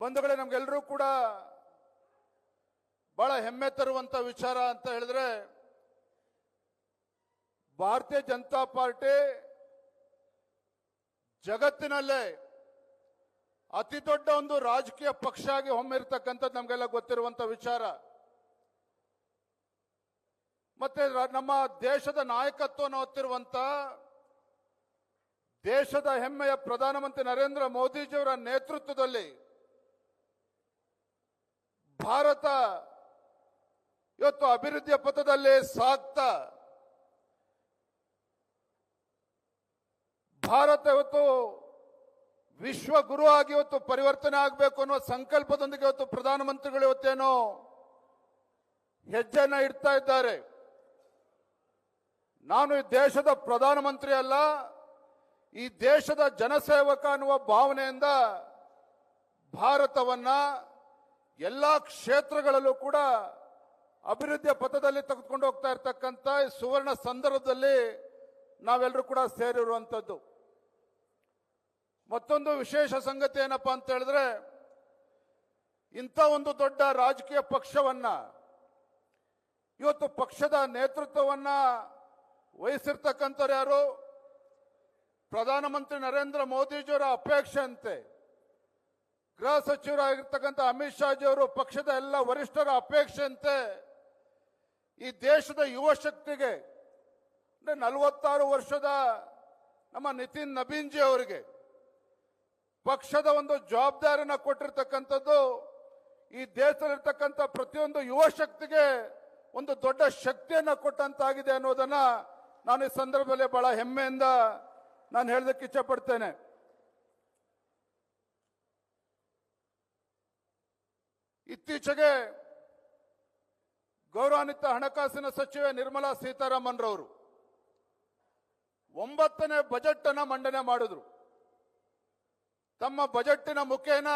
ಬಂಧುಗಳೇ, ನಮ್ಗೆಲ್ಲರೂ ಕೂಡ ಬಹಳ ಹೆಮ್ಮೆ ತರುವಂತ ವಿಚಾರ ಅಂತ ಹೇಳಿದ್ರೆ, ಭಾರತೀಯ ಜನತಾ ಪಾರ್ಟಿ ಜಗತ್ತಿನಲ್ಲೇ ಅತಿ ದೊಡ್ಡ ಒಂದು ರಾಜಕೀಯ ಪಕ್ಷ ಆಗಿ ಹೊಮ್ಮಿರ್ತಕ್ಕಂಥದ್ದು ನಮಗೆಲ್ಲ ಗೊತ್ತಿರುವಂತ ವಿಚಾರ. ಮತ್ತೆ ನಮ್ಮ ದೇಶದ ನಾಯಕತ್ವವನ್ನು ಹೊತ್ತಿರುವಂತ ದೇಶದ ಹೆಮ್ಮೆಯ ಪ್ರಧಾನಮಂತ್ರಿ ನರೇಂದ್ರ ಮೋದಿಜಿಯವರ ನೇತೃತ್ವದಲ್ಲಿ ಭಾರತ ಇವತ್ತು ಅಭಿವೃದ್ಧಿಯ ಪಥದಲ್ಲಿ ಸಾಗ್ತಾ, ಭಾರತ ಇವತ್ತು ವಿಶ್ವ ಗುರು ಆಗಿ ಇವತ್ತು ಪರಿವರ್ತನೆ ಆಗಬೇಕು ಅನ್ನೋ ಸಂಕಲ್ಪದೊಂದಿಗೆ ಇವತ್ತು ಪ್ರಧಾನಮಂತ್ರಿಗಳು ಇವತ್ತೇನೋ ಹೆಜ್ಜೆಯನ್ನ ಇಡ್ತಾ ಇದ್ದಾರೆ. ನಾನು ಈ ದೇಶದ ಪ್ರಧಾನಮಂತ್ರಿ ಅಲ್ಲ, ಈ ದೇಶದ ಜನಸೇವಕ ಅನ್ನುವ ಭಾವನೆಯಿಂದ ಭಾರತವನ್ನ ಎಲ್ಲಾ ಕ್ಷೇತ್ರಗಳಲ್ಲೂ ಕೂಡ ಅಭಿವೃದ್ಧಿಯ ಪಥದಲ್ಲಿ ತೆಗೆದುಕೊಂಡು ಹೋಗ್ತಾ ಇರ್ತಕ್ಕಂಥ ಈ ಸುವರ್ಣ ಸಂದರ್ಭದಲ್ಲಿ ನಾವೆಲ್ಲರೂ ಕೂಡ ಸೇರಿರುವಂಥದ್ದು. ಮತ್ತೊಂದು ವಿಶೇಷ ಸಂಗತಿ ಏನಪ್ಪಾ ಅಂತ ಹೇಳಿದ್ರೆ, ಇಂಥ ಒಂದು ದೊಡ್ಡ ರಾಜಕೀಯ ಪಕ್ಷವನ್ನ ಇವತ್ತು ಪಕ್ಷದ ನೇತೃತ್ವವನ್ನ ವಹಿಸಿರ್ತಕ್ಕಂಥವ್ರು ಯಾರು? ಪ್ರಧಾನಮಂತ್ರಿ ನರೇಂದ್ರ ಮೋದಿಜಿಯವರ ಅಪೇಕ್ಷೆ ಅಂತೆ, ಗೃಹ ಸಚಿವರಾಗಿರ್ತಕ್ಕಂಥ ಅಮಿತ್ ಶಾಜಿಯವರು ಪಕ್ಷದ ಎಲ್ಲ ವರಿಷ್ಠರ ಅಪೇಕ್ಷೆ ಅಂತೆ ಈ ದೇಶದ ಯುವ ಶಕ್ತಿಗೆ, ಅಂದ್ರೆ 46 ವರ್ಷದ ನಮ್ಮ ನಿತಿನ್ ನಬೀನ್ ಜಿ ಅವರಿಗೆ ಪಕ್ಷದ ಒಂದು ಜವಾಬ್ದಾರಿನ ಕೊಟ್ಟಿರ್ತಕ್ಕಂಥದ್ದು ಈ ದೇಶದಲ್ಲಿರ್ತಕ್ಕಂಥ ಪ್ರತಿಯೊಂದು ಯುವ ಶಕ್ತಿಗೆ ಒಂದು ದೊಡ್ಡ ಶಕ್ತಿಯನ್ನ ಕೊಟ್ಟಂತಾಗಿದೆ ಅನ್ನೋದನ್ನ ನಾನು ಈ ಸಂದರ್ಭದಲ್ಲಿ ಬಹಳ ಹೆಮ್ಮೆಯಿಂದ ನಾನು ಹೇಳೋದಕ್ಕೆ ಇಚ್ಛೆ ಪಡ್ತೇನೆ. ಇತ್ತೀಚೆಗೆ ಗೌರವಾನ್ವಿತ ಹಣಕಾಸಿನ ಸಚಿವೆ ನಿರ್ಮಲಾ ಸೀತಾರಾಮನ್ ರವರು 9ನೇ ಬಜೆಟ್ ಅನ್ನ ಮಂಡನೆ ಮಾಡಿದ್ರು. ತಮ್ಮ ಬಜೆಟ್ಟಿನ ಮುಖೇನ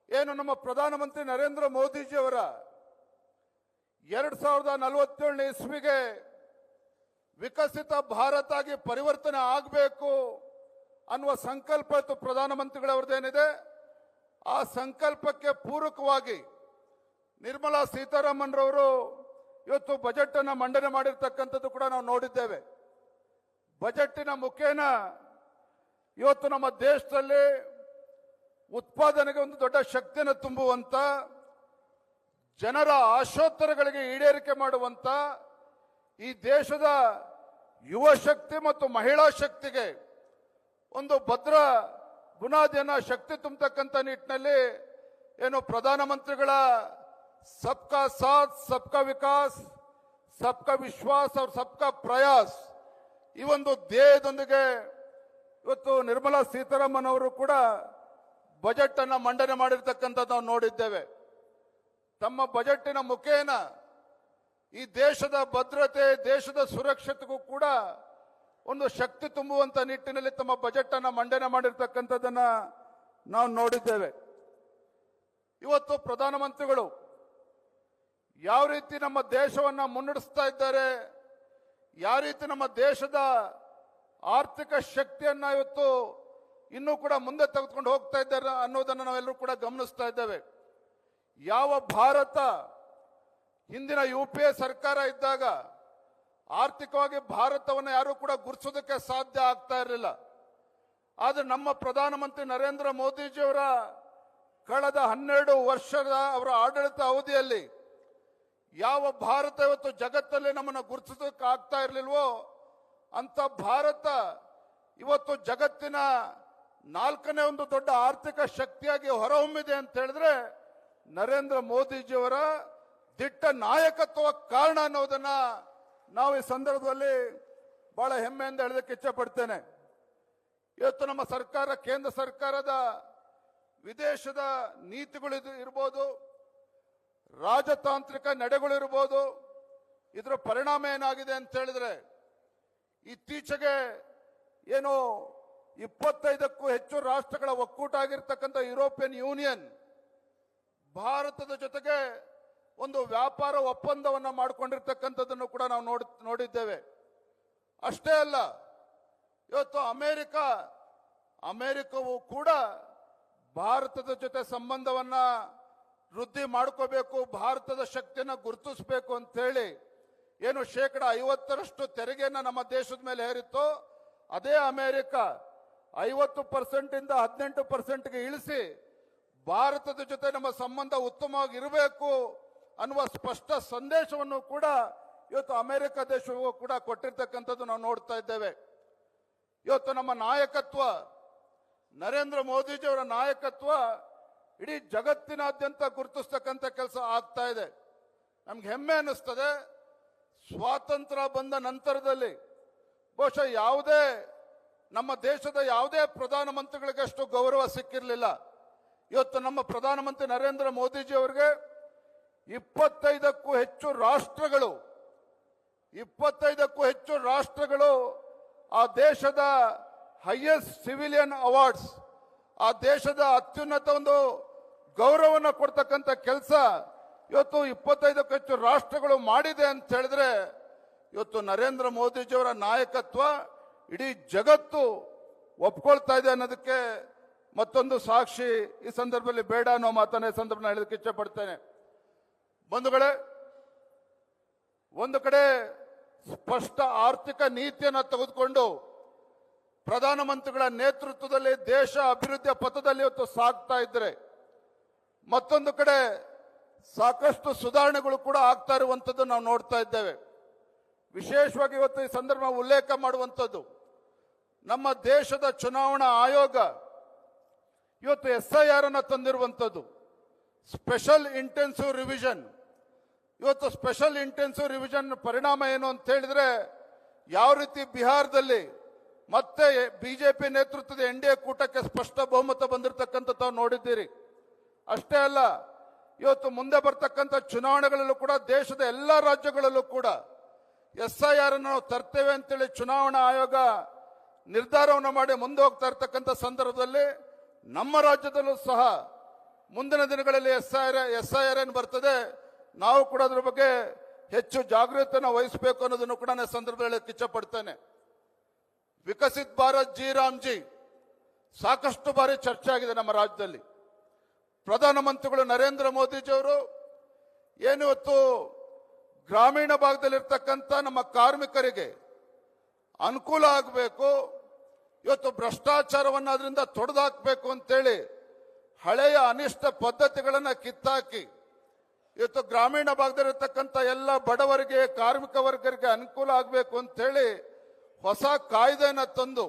ಏನು ನಮ್ಮ ಪ್ರಧಾನಮಂತ್ರಿ ನರೇಂದ್ರ ಮೋದಿಜಿಯವರ 2047ನೇ ಇಸ್ವಿಗೆ ವಿಕಸಿತ ಭಾರತ ಆಗಿ ಪರಿವರ್ತನೆ ಆಗಬೇಕು ಅನ್ನುವ ಸಂಕಲ್ಪ ಇತ್ತು ಪ್ರಧಾನಮಂತ್ರಿಗಳವರದೇನಿದೆ. ಆ ಸಂಕಲ್ಪಕ್ಕೆ ಪೂರಕವಾಗಿ ನಿರ್ಮಲಾ ಸೀತಾರಾಮನ್ ರವರು ಇವತ್ತು ಬಜೆಟ್ ಅನ್ನು ಮಂಡನೆ ಮಾಡಿರ್ತಕ್ಕಂಥದ್ದು ಕೂಡ ನಾವು ನೋಡಿದ್ದೇವೆ. ಬಜೆಟ್ಟಿನ ಮುಖೇನ ಇವತ್ತು ನಮ್ಮ ದೇಶದಲ್ಲಿ ಉತ್ಪಾದನೆಗೆ ಒಂದು ದೊಡ್ಡ ಶಕ್ತಿಯನ್ನು ತುಂಬುವಂತ, ಜನರ ಆಶೋತ್ತರಗಳಿಗೆ ಈಡೇರಿಕೆ ಮಾಡುವಂತ, ಈ ದೇಶದ ಯುವ ಶಕ್ತಿ ಮತ್ತು ಮಹಿಳಾ ಶಕ್ತಿಗೆ ಒಂದು ಭದ್ರ ಬುನಾದಿಯನ್ನ ಶಕ್ತಿ ತುಂಬತಕ್ಕಂಥ ನಿಟ್ಟಿನಲ್ಲಿ ಏನು ಪ್ರಧಾನಮಂತ್ರಿಗಳ ಸಬ್ಕಾ ಸಾಥ್ ಸಬ್ಕಾ ವಿಕಾಸ್ ಸಬ್ಕಾ ವಿಶ್ವಾಸ್ और ಸಬ್ಕಾ ಪ್ರಯಾಸ್ ಈ ಒಂದು ಧ್ಯೇಯದೊಂದಿಗೆ ಇವತ್ತು ನಿರ್ಮಲಾ ಸೀತಾರಾಮನ್ ಅವರು ಕೂಡ ಬಜೆಟ್ ಅನ್ನ ಮಂಡನೆ ಮಾಡಿರ್ತಕ್ಕಂಥದ್ದು ನಾವು ನೋಡಿದ್ದೇವೆ. ತಮ್ಮ ಬಜೆಟ್ಟಿನ ಮುಖೇನ ಈ ದೇಶದ ಭದ್ರತೆ, ದೇಶದ ಸುರಕ್ಷತೆಗೂ ಕೂಡ ಒಂದು ಶಕ್ತಿ ತುಂಬುವಂತ ನಿಟ್ಟಿನಲ್ಲಿ ತಮ್ಮ ಬಜೆಟ್ ಅನ್ನ ಮಂಡನೆ ಮಾಡಿರ್ತಕ್ಕಂಥದ್ದನ್ನ ನಾವು ನೋಡಿದ್ದೇವೆ. ಇವತ್ತು ಪ್ರಧಾನಮಂತ್ರಿಗಳು ಯಾವ ರೀತಿ ನಮ್ಮ ದೇಶವನ್ನ ಮುನ್ನಡೆಸ್ತಾ ಇದ್ದಾರೆ, ಯಾವ ರೀತಿ ನಮ್ಮ ದೇಶದ ಆರ್ಥಿಕ ಶಕ್ತಿಯನ್ನ ಇವತ್ತು ಇನ್ನೂ ಕೂಡ ಮುಂದೆ ತೆಗೆದುಕೊಂಡು ಹೋಗ್ತಾ ಇದ್ದಾರೆ ಅನ್ನೋದನ್ನು ನಾವೆಲ್ಲರೂ ಕೂಡ ಗಮನಿಸ್ತಾ ಇದ್ದೇವೆ. ಯಾವ ಭಾರತ ಹಿಂದಿನ UPA ಸರ್ಕಾರ ಇದ್ದಾಗ ಆರ್ಥಿಕವಾಗಿ ಭಾರತವನ್ನು ಯಾರು ಕೂಡ ಗುರುತಿಸೋದಕ್ಕೆ ಸಾಧ್ಯ ಆಗ್ತಾ ಇರಲಿಲ್ಲ. ಆದ್ರೆ ನಮ್ಮ ಪ್ರಧಾನಮಂತ್ರಿ ನರೇಂದ್ರ ಮೋದಿಜಿಯವರ ಕಳೆದ 12 ವರ್ಷದ ಅವರ ಆಡಳಿತ ಅವಧಿಯಲ್ಲಿ ಯಾವ ಭಾರತ ಇವತ್ತು ಜಗತ್ತಲ್ಲಿ ನಮ್ಮನ್ನು ಗುರುತಿಸೋದಕ್ಕೆ ಆಗ್ತಾ ಇರಲಿಲ್ವೋ ಅಂತ ಭಾರತ ಇವತ್ತು ಜಗತ್ತಿನ 4ನೇ ಒಂದು ದೊಡ್ಡ ಆರ್ಥಿಕ ಶಕ್ತಿಯಾಗಿ ಹೊರಹೊಮ್ಮಿದೆ ಅಂತ ಹೇಳಿದ್ರೆ ನರೇಂದ್ರ ಮೋದಿಜಿಯವರ ದಿಟ್ಟ ನಾಯಕತ್ವ ಕಾರಣ ಅನ್ನೋದನ್ನ ನಾವು ಈ ಸಂದರ್ಭದಲ್ಲಿ ಬಹಳ ಹೆಮ್ಮೆಯಿಂದ ಹೇಳೋದಕ್ಕೆ ಇಚ್ಛೆ ಪಡ್ತೇನೆ. ಇವತ್ತು ನಮ್ಮ ಸರ್ಕಾರ, ಕೇಂದ್ರ ಸರ್ಕಾರದ ವಿದೇಶದ ನೀತಿಗಳು ಇರ್ಬೋದು, ರಾಜತಾಂತ್ರಿಕ ನಡೆಗಳಿರ್ಬೋದು, ಇದರ ಪರಿಣಾಮ ಏನಾಗಿದೆ ಅಂತ ಹೇಳಿದ್ರೆ, ಇತ್ತೀಚೆಗೆ ಏನು 25ಕ್ಕೂ ಹೆಚ್ಚು ರಾಷ್ಟ್ರಗಳ ಒಕ್ಕೂಟ ಆಗಿರ್ತಕ್ಕಂಥ ಯುರೋಪಿಯನ್ ಯೂನಿಯನ್ ಭಾರತದ ಜೊತೆಗೆ ಒಂದು ವ್ಯಾಪಾರ ಒಪ್ಪಂದವನ್ನು ಮಾಡಿಕೊಂಡಿರ್ತಕ್ಕಂಥದ್ದನ್ನು ಕೂಡ ನಾವು ನೋಡಿದ್ದೇವೆ. ಅಷ್ಟೇ ಅಲ್ಲ, ಇವತ್ತು ಅಮೆರಿಕವು ಕೂಡ ಭಾರತದ ಜೊತೆ ಸಂಬಂಧವನ್ನ ವೃದ್ಧಿ ಮಾಡ್ಕೋಬೇಕು, ಭಾರತದ ಶಕ್ತಿಯನ್ನ ಗುರುತಿಸಬೇಕು ಅಂತ ಹೇಳಿ ಏನು 50% ತೆರಿಗೆಯನ್ನ ನಮ್ಮ ದೇಶದ ಮೇಲೆ ಹೇರಿತ್ತು, ಅದೇ ಅಮೆರಿಕ 50% ಇಂದ 18%ಗೆ ಇಳಿಸಿ ಭಾರತದ ಜೊತೆ ನಮ್ಮ ಸಂಬಂಧ ಉತ್ತಮವಾಗಿರಬೇಕು ಅನ್ನುವ ಸ್ಪಷ್ಟ ಸಂದೇಶವನ್ನು ಕೂಡ ಇವತ್ತು ಅಮೆರಿಕ ದೇಶವೂ ಕೂಡ ಕೊಟ್ಟಿರ್ತಕ್ಕಂಥದ್ದು ನಾವು ನೋಡ್ತಾ ಇದ್ದೇವೆ. ಇವತ್ತು ನಮ್ಮ ನಾಯಕತ್ವ, ನರೇಂದ್ರ ಮೋದಿಜಿಯವರ ನಾಯಕತ್ವ ಇಡೀ ಜಗತ್ತಿನಾದ್ಯಂತ ಗುರುತಿಸ್ತಕ್ಕಂಥ ಕೆಲಸ ಆಗ್ತಾ ಇದೆ. ನಮ್ಗೆ ಹೆಮ್ಮೆ ಅನ್ನಿಸ್ತದೆ. ಸ್ವಾತಂತ್ರ್ಯ ಬಂದ ನಂತರದಲ್ಲಿ ಬಹುಶಃ ನಮ್ಮ ದೇಶದ ಯಾವುದೇ ಪ್ರಧಾನಮಂತ್ರಿಗಳಿಗೆ ಅಷ್ಟು ಗೌರವ ಸಿಕ್ಕಿರಲಿಲ್ಲ. ಇವತ್ತು ನಮ್ಮ ಪ್ರಧಾನಮಂತ್ರಿ ನರೇಂದ್ರ ಮೋದಿಜಿ ಅವರಿಗೆ 25ಕ್ಕೂ ಹೆಚ್ಚು ರಾಷ್ಟ್ರಗಳು ಆ ದೇಶದ ಹೈಯೆಸ್ಟ್ ಸಿವಿಲಿಯನ್ ಅವಾರ್ಡ್ಸ್, ಆ ದೇಶದ ಅತ್ಯುನ್ನತ ಒಂದು ಗೌರವವನ್ನು ಕೊಡ್ತಕ್ಕಂಥ ಕೆಲಸ ಇವತ್ತು 25ಕ್ಕೂ ಹೆಚ್ಚು ರಾಷ್ಟ್ರಗಳು ಮಾಡಿದೆ ಅಂತ ಹೇಳಿದ್ರೆ ಇವತ್ತು ನರೇಂದ್ರ ಮೋದಿಜಿಯವರ ನಾಯಕತ್ವ ಇಡೀ ಜಗತ್ತು ಒಪ್ಕೊಳ್ತಾ ಇದೆ ಅನ್ನೋದಕ್ಕೆ ಮತ್ತೊಂದು ಸಾಕ್ಷಿ ಈ ಸಂದರ್ಭದಲ್ಲಿ ಬೇಡ ಅನ್ನೋ ಮಾತನ್ನ ಈ ಸಂದರ್ಭ ಹೇಳೋದಕ್ಕೆ ಇಚ್ಛೆ ಪಡ್ತೇನೆ. ಬಂಧುಗಳೇ, ಒಂದು ಕಡೆ ಸ್ಪಷ್ಟ ಆರ್ಥಿಕ ನೀತಿಯನ್ನು ತೆಗೆದುಕೊಂಡು ಪ್ರಧಾನಮಂತ್ರಿಗಳ ನೇತೃತ್ವದಲ್ಲಿ ದೇಶ ಅಭಿವೃದ್ಧಿಯ ಪಥದಲ್ಲಿ ಇವತ್ತು ಸಾಗ್ತಾ ಇದ್ರೆ, ಮತ್ತೊಂದು ಕಡೆ ಸಾಕಷ್ಟು ಸುಧಾರಣೆಗಳು ಕೂಡ ಆಗ್ತಾ ಇರುವಂಥದ್ದು ನಾವು ನೋಡ್ತಾ ಇದ್ದೇವೆ. ವಿಶೇಷವಾಗಿ ಇವತ್ತು ಈ ಸಂದರ್ಭ ಉಲ್ಲೇಖ ಮಾಡುವಂಥದ್ದು, ನಮ್ಮ ದೇಶದ ಚುನಾವಣಾ ಆಯೋಗ ಇವತ್ತು SIR ಅನ್ನು ತಂದಿರುವಂಥದ್ದು, ಸ್ಪೆಷಲ್ ಇಂಟೆನ್ಸಿವ್ ರಿವಿಷನ್. ಇವತ್ತು ಸ್ಪೆಷಲ್ ಇಂಟೆನ್ಸಿವ್ ರಿವಿಷನ್ ಪರಿಣಾಮ ಏನು ಅಂತ ಹೇಳಿದ್ರೆ, ಯಾವ ರೀತಿ ಬಿಹಾರದಲ್ಲಿ ಮತ್ತೆ ಬಿಜೆಪಿ ನೇತೃತ್ವದ NDA ಕೂಟಕ್ಕೆ ಸ್ಪಷ್ಟ ಬಹುಮತ ಬಂದಿರತಕ್ಕಂಥ ತಾವು ನೋಡಿದ್ದೀರಿ. ಅಷ್ಟೇ ಅಲ್ಲ, ಇವತ್ತು ಮುಂದೆ ಬರ್ತಕ್ಕಂಥ ಚುನಾವಣೆಗಳಲ್ಲೂ ಕೂಡ ದೇಶದ ಎಲ್ಲ ರಾಜ್ಯಗಳಲ್ಲೂ ಕೂಡ SIR ಅನ್ನು ನಾವು ತರ್ತೇವೆ ಅಂತೇಳಿ ಚುನಾವಣಾ ಆಯೋಗ ನಿರ್ಧಾರವನ್ನು ಮಾಡಿ ಮುಂದೆ ಹೋಗ್ತಾ ಇರ್ತಕ್ಕಂಥ ಸಂದರ್ಭದಲ್ಲಿ ನಮ್ಮ ರಾಜ್ಯದಲ್ಲೂ ಸಹ ಮುಂದಿನ ದಿನಗಳಲ್ಲಿ SIR ಏನು ಬರ್ತದೆ, ನಾವು ಕೂಡ ಅದ್ರ ಬಗ್ಗೆ ಹೆಚ್ಚು ಜಾಗೃತಿಯನ್ನು ವಹಿಸಬೇಕು ಅನ್ನೋದನ್ನು ಕೂಡ ನಾನು ಸಂದರ್ಭದಲ್ಲಿ ಇಚ್ಛೆ ಪಡ್ತೇನೆ. ವಿಕಸಿತ್ ಭಾರತ್ ಜಿ ರಾಮ್ಜಿ ಸಾಕಷ್ಟು ಬಾರಿ ಚರ್ಚೆ ಆಗಿದೆ ನಮ್ಮ ರಾಜ್ಯದಲ್ಲಿ. ಪ್ರಧಾನಮಂತ್ರಿಗಳು ನರೇಂದ್ರ ಮೋದಿಜಿಯವರು ಏನಿವತ್ತು ಗ್ರಾಮೀಣ ಭಾಗದಲ್ಲಿರ್ತಕ್ಕಂಥ ನಮ್ಮ ಕಾರ್ಮಿಕರಿಗೆ ಅನುಕೂಲ ಆಗಬೇಕು, ಇವತ್ತು ಭ್ರಷ್ಟಾಚಾರವನ್ನು ಅದರಿಂದ ತೊಡೆದಾಕಬೇಕು ಅಂತೇಳಿ ಹಳೆಯ ಅನಿಷ್ಟ ಪದ್ಧತಿಗಳನ್ನು ಕಿತ್ತಾಕಿ ಇವತ್ತು ಗ್ರಾಮೀಣ ಭಾಗದಲ್ಲಿರ್ತಕ್ಕಂಥ ಎಲ್ಲ ಬಡವರಿಗೆ, ಕಾರ್ಮಿಕ ವರ್ಗರಿಗೆ ಅನುಕೂಲ ಆಗಬೇಕು ಅಂತೇಳಿ ಹೊಸ ಕಾಯ್ದೆಯನ್ನು ತಂದು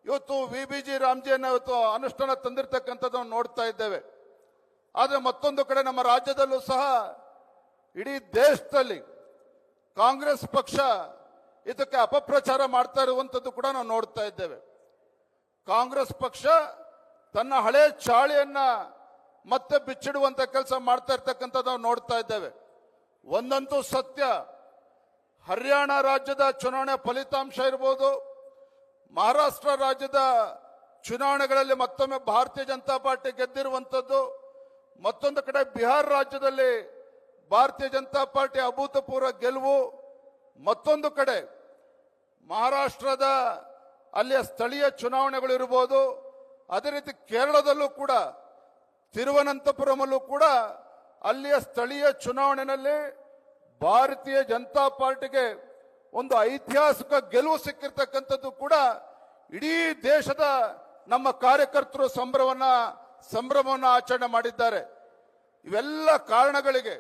ಇವತ್ತು VBG ರಾಮ್ಜಿಯನ್ನು ಇವತ್ತು ಅನುಷ್ಠಾನ ತಂದಿರತಕ್ಕಂಥದ್ದನ್ನು ನೋಡ್ತಾ ಇದ್ದೇವೆ. ಆದರೆ ಮತ್ತೊಂದು ಕಡೆ ನಮ್ಮ ರಾಜ್ಯದಲ್ಲೂ ಸಹ ಇಡೀ ದೇಶದಲ್ಲಿ ಕಾಂಗ್ರೆಸ್ ಪಕ್ಷ ಇದಕ್ಕೆ ಅಪಪ್ರಚಾರ ಮಾಡ್ತಾ ಇರುವಂಥದ್ದು ಕೂಡ ನಾವು ನೋಡ್ತಾ ಇದ್ದೇವೆ. ಕಾಂಗ್ರೆಸ್ ಪಕ್ಷ ತನ್ನ ಹಳೆ ಚಾಳಿಯನ್ನ ಮತ್ತೆ ಬಿಚ್ಚಿಡುವಂತ ಕೆಲಸ ಮಾಡ್ತಾ ಇರ್ತಕ್ಕಂಥದ್ದು ನಾವು ನೋಡ್ತಾ ಇದ್ದೇವೆ. ಒಂದಂತೂ ಸತ್ಯ, ಹರಿಯಾಣ ರಾಜ್ಯದ ಚುನಾವಣೆ ಫಲಿತಾಂಶ ಇರ್ಬೋದು, ಮಹಾರಾಷ್ಟ್ರ ರಾಜ್ಯದ ಚುನಾವಣೆಗಳಲ್ಲಿ ಮತ್ತೊಮ್ಮೆ ಭಾರತೀಯ ಜನತಾ ಪಾರ್ಟಿ ಗೆದ್ದಿರುವಂಥದ್ದು, ಮತ್ತೊಂದು ಕಡೆ ಬಿಹಾರ ರಾಜ್ಯದಲ್ಲಿ ಭಾರತೀಯ ಜನತಾ ಪಾರ್ಟಿ ಅಭೂತಪೂರ್ವ ಗೆಲುವು, ಮತ್ತೊಂದು ಕಡೆ ಮಹಾರಾಷ್ಟ್ರದ ಅಲ್ಲಿಯ ಸ್ಥಳೀಯ ಚುನಾವಣೆಗಳು ಇರಬಹುದು, ಅದೇ ರೀತಿ ಕೇರಳದಲ್ಲೂ ಕೂಡ ತಿರುವನಂತಪುರಮಲ್ಲೂ ಕೂಡ ಅಲ್ಲಿಯ ಸ್ಥಳೀಯ ಚುನಾವಣೆಯಲ್ಲಿ ಭಾರತೀಯ ಜನತಾ ಪಾರ್ಟಿಗೆ ಒಂದು ಐತಿಹಾಸಿಕ ಗೆಲುವು ಸಿಕ್ಕಿರ್ತಕ್ಕಂಥದ್ದು ಕೂಡ ಇಡೀ ದೇಶದ ನಮ್ಮ ಕಾರ್ಯಕರ್ತರು ಸಂಭ್ರಮವನ್ನು ಆಚರಣೆ ಮಾಡಿದ್ದಾರೆ. ಇವೆಲ್ಲ ಕಾರಣಗಳಿಗೆ